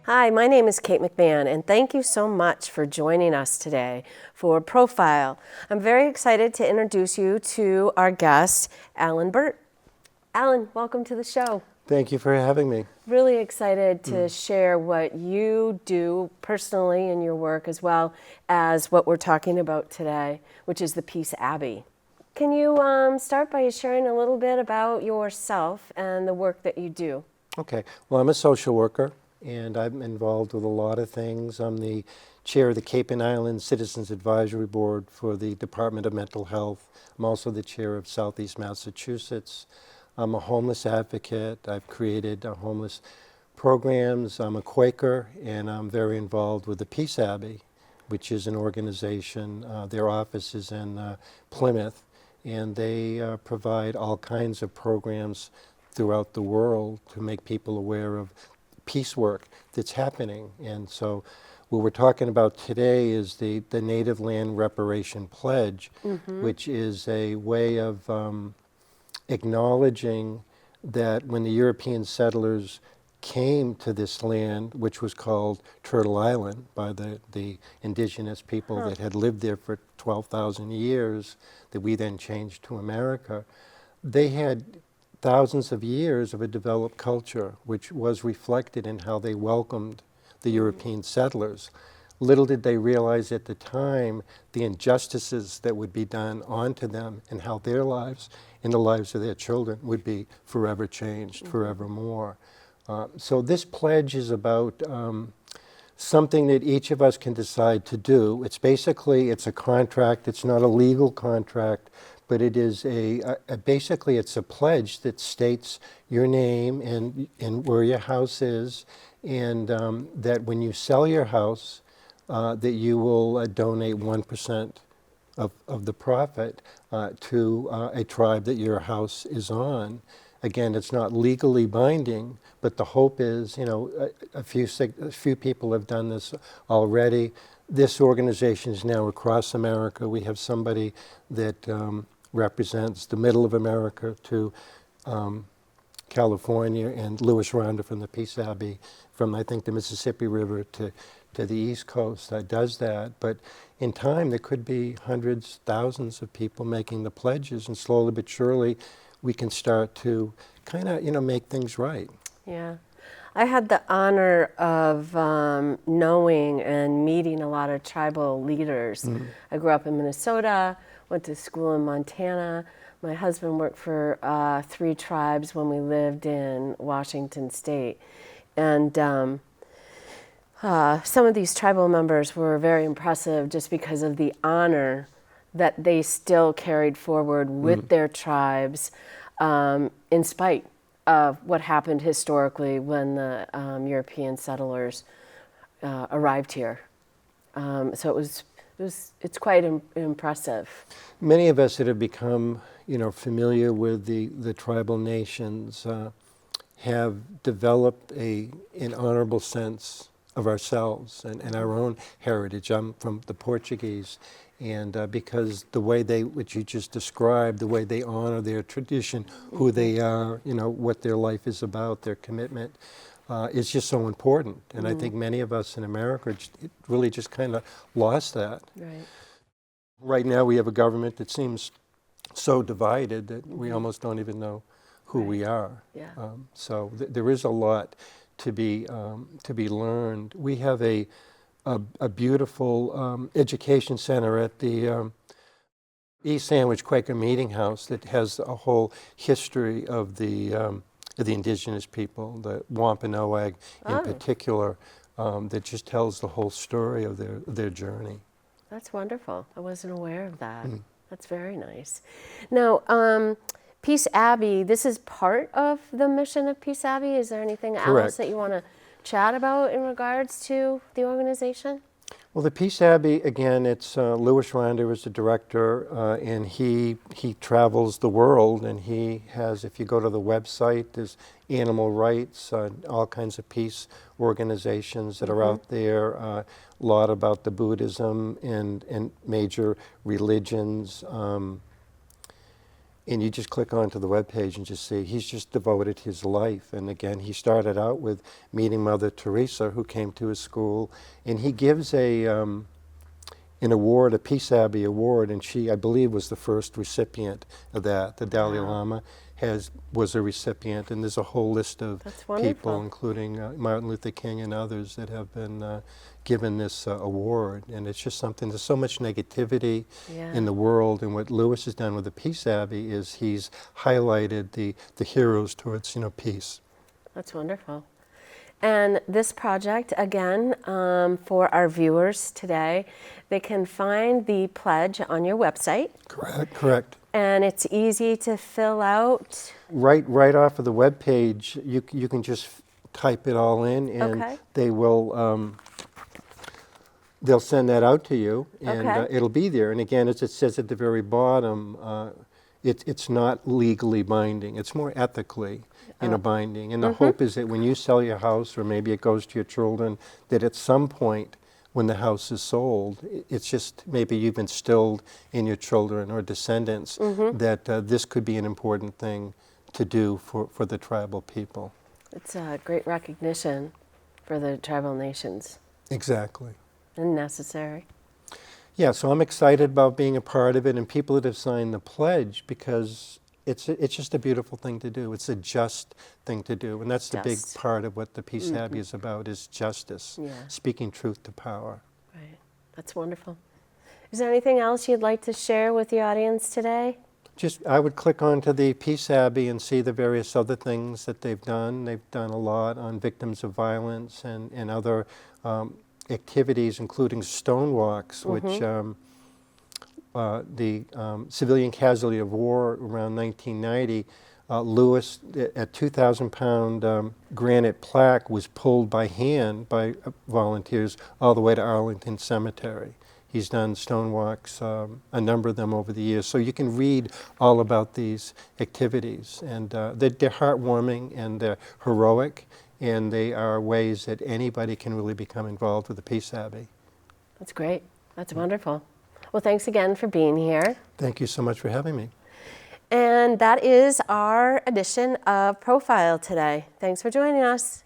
Hi, my name is Kate McMahon, and thank you so much for joining us today for Profile. I'm very excited to introduce you to our guest, Alan Burt. Alan, welcome to the show. Thank you for having me. Really excited to share what you do personally in your work as well as what we're talking about today, which is the Peace Abbey. Can you start by sharing a little bit about yourself and the work that you do? Okay, well, I'm a social worker, and I'm involved with a lot of things. I'm the chair of the Cape and Islands Citizens Advisory Board for the Department of Mental Health. I'm also the chair of Southeast Massachusetts. I'm a homeless advocate. I've created homeless programs. I'm a Quaker, and I'm very involved with the Peace Abbey, which is an organization. Their office is in Plymouth, and they provide all kinds of programs throughout the world to make people aware of peace work that's happening. And so what we're talking about today is the Native Land Reparation Pledge, which is a way of acknowledging that when the European settlers came to this land, which was called Turtle Island by the indigenous people that had lived there for 12,000 years, that we then changed to America, they had thousands of years of a developed culture, which was reflected in how they welcomed the European settlers. Little did they realize at the time the injustices that would be done onto them and how their lives and the lives of their children would be forever changed, forevermore. So this pledge is about something that each of us can decide to do. It's a contract. It's not a legal contract, but it is basically it's a pledge that states your name and where your house is, and that when you sell your house, that you will donate 1% of the profit to a tribe that your house is on. Again, it's not legally binding, but the hope is, a few people have done this already. This organization is now across America. We have somebody that represents the middle of America to California, and Louis Rhonda from the Peace Abbey from, I think, the Mississippi River to the East Coast that does that. But in time, there could be hundreds, thousands of people making the pledges, and slowly but surely, we can start to kind of, make things right. Yeah. I had the honor of knowing and meeting a lot of tribal leaders. I grew up in Minnesota, went to school in Montana. My husband worked for 3 tribes when we lived in Washington State. And some of these tribal members were very impressive just because of the honor that they still carried forward with their tribes in spite of what happened historically when the European settlers arrived here. So it's quite impressive. Many of us that have become, familiar with the tribal nations have developed an honorable sense of ourselves and our own heritage. I'm from the Portuguese, and because the way which you just described, the way they honor their tradition, who they are, what their life is about, their commitment, is just so important. And I think many of us in America really just kind of lost that. Right. Right now we have a government that seems so divided that we almost don't even know who we are. Yeah. So there is a lot to be learned. We have a beautiful education center at the East Sandwich Quaker Meeting House that has a whole history of the indigenous people, the Wampanoag in particular, that just tells the whole story of their journey. That's wonderful. I wasn't aware of that. That's very nice. Now, Peace Abbey, this is part of the mission of Peace Abbey. Is there anything else that you want to chat about in regards to the organization? Well, the Peace Abbey, again, it's Louis Rhonda is the director, and he travels the world, and he has, if you go to the website, there's animal rights, all kinds of peace organizations that are out there, a lot about the Buddhism and major religions. And you just click onto the webpage and just see he's just devoted his life. And again, he started out with meeting Mother Teresa, who came to his school, and he gives an award, a Peace Abbey award, and she, I believe, was the first recipient of that. The Dalai Lama was a recipient, and there's a whole list of people, including Martin Luther King and others, that have been given this award. And it's just something, there's so much negativity in the world, and what Lewis has done with the Peace Abbey is he's highlighted the heroes towards, peace. That's wonderful. And this project, again, for our viewers today, they can find the pledge on your website. Correct. And it's easy to fill out. Right off of the web page, you can just type it all in, and they will they'll send that out to you, and it'll be there. And again, as it says at the very bottom, it's not legally binding. It's more ethically binding. And the hope is that when you sell your house, or maybe it goes to your children, that at some point when the house is sold, it's just maybe you've instilled in your children or descendants that this could be an important thing to do for the tribal people. It's a great recognition for the tribal nations. Exactly. And necessary. Yeah, so I'm excited about being a part of it, and people that have signed the pledge, because it's just a beautiful thing to do. It's a just thing to do, and that's the big part of what the Peace Abbey is about, is justice, speaking truth to power. Right. That's wonderful. Is there anything else you'd like to share with the audience today? I would click onto the Peace Abbey and see the various other things that they've done. They've done a lot on victims of violence and other activities, including stonewalks, which the civilian casualty of war around 1990, Lewis, a 2,000-pound granite plaque was pulled by hand by volunteers all the way to Arlington Cemetery. He's done stonewalks, a number of them over the years. So you can read all about these activities. And they're heartwarming, and they're heroic, and they are ways that anybody can really become involved with the Peace Abbey. That's great. That's wonderful. Well, thanks again for being here. Thank you so much for having me. And that is our edition of Profile today. Thanks for joining us.